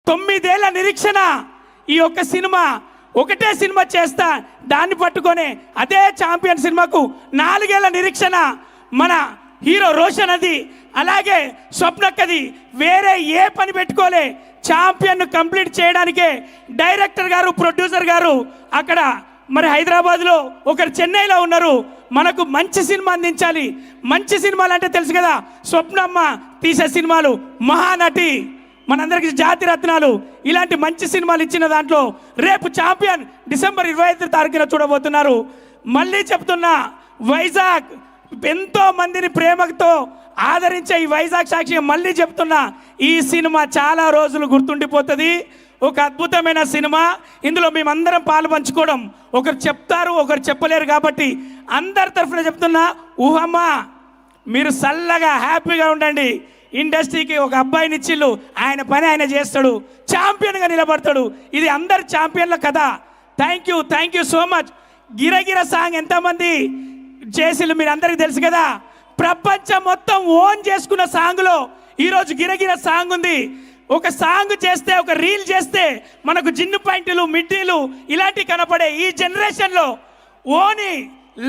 9 ఏళ్ల నిరీక్షణ ఈ ఒక్క సినిమా, ఒకటే సినిమా చేస్తా దాన్ని పట్టుకొని అదే ఛాంపియన్ సినిమాకు 4 ఏళ్ల నిరీక్షణ మన హీరో రోషన్ అది, అలాగే స్వప్నక్కది. వేరే ఏ పని పెట్టుకోలే, ఛాంపియన్ కంప్లీట్ చేయడానికే డైరెక్టర్ గారు, ప్రొడ్యూసర్ గారు అక్కడ మరి హైదరాబాద్లో, ఒకరు చెన్నైలో ఉన్నారు. మనకు మంచి సినిమా అందించాలి. మంచి సినిమాలు అంటే తెలుసు కదా, స్వప్నమ్మ తీసే సినిమాలు, మహానటి, మనందరికీ జాతి రత్నాలు, ఇలాంటి మంచి సినిమాలు ఇచ్చిన దాంట్లో రేపు ఛాంపియన్ డిసెంబర్ 25 తారీఖున చూడబోతున్నారు. మళ్ళీ చెప్తున్నా, వైజాగ్ ఎంతో మందిని ప్రేమతో ఆదరించే ఈ వైజాగ్ సాక్షిగా మళ్ళీ చెప్తున్నా, ఈ సినిమా చాలా రోజులు గుర్తుండిపోతుంది. ఒక అద్భుతమైన సినిమా. ఇందులో మేమందరం పాలు పంచుకోవడం, ఒకరు చెప్తారు ఒకరు చెప్పలేరు కాబట్టి అందరి తరఫున చెప్తున్నా, ఊహమ్మా మీరు చల్లగా హ్యాపీగా ఉండండి. ఇండస్ట్రీకి ఒక అబ్బాయిని ఇచ్చిళ్ళు, ఆయన పని ఆయన చేస్తాడు, ఛాంపియన్గా నిలబడతాడు. ఇది అందరు ఛాంపియన్ల కథ. Thank you so much. Giragira song ఎంతమంది చేసిళ్ళు మీరు అందరికీ తెలుసు కదా, ప్రపంచం మొత్తం ఓన్ చేసుకున్న సాంగ్లో ఈరోజు గిరగిర సాంగ్ ఉంది. ఒక సాంగ్ చేస్తే, ఒక రీల్ చేస్తే మనకు జిన్ను పాయింట్లు, మిడ్డీలు ఇలాంటివి కనపడే ఈ జనరేషన్లో ఓని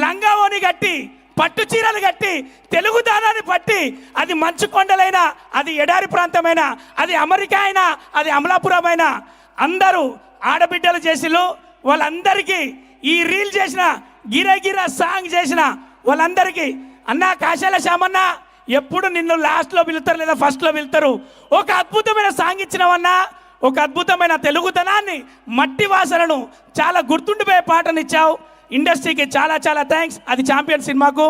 లంగా ఓని కట్టి, పట్టు చీరలు కట్టి, తెలుగు దానాన్ని పట్టి, అది మంచు కొండలైనా, అది ఎడారి ప్రాంతమైనా, అది అమెరికా అయినా, అది అమలాపురం అయినా, అందరూ ఆడబిడ్డలు చేసిళ్ళు. వాళ్ళందరికీ ఈ రీల్ చేసిన, గిరగిర సాంగ్ చేసిన వాళ్ళందరికీ అన్నా కాశాల శ్యామన్న, ఎప్పుడు నిన్ను లాస్ట్లో పిలుస్తారు లేదా ఫస్ట్లో పిలుస్తారు. ఒక అద్భుతమైన సాంగ్ ఇచ్చినవన్నా, ఒక అద్భుతమైన తెలుగుతనాన్ని, మట్టి వాసనను, చాలా గుర్తుండిపోయే పాటనిచ్చావు. ఇండస్ట్రీకి చాలా థ్యాంక్స్. అది ఛాంపియన్ సినిమాకు.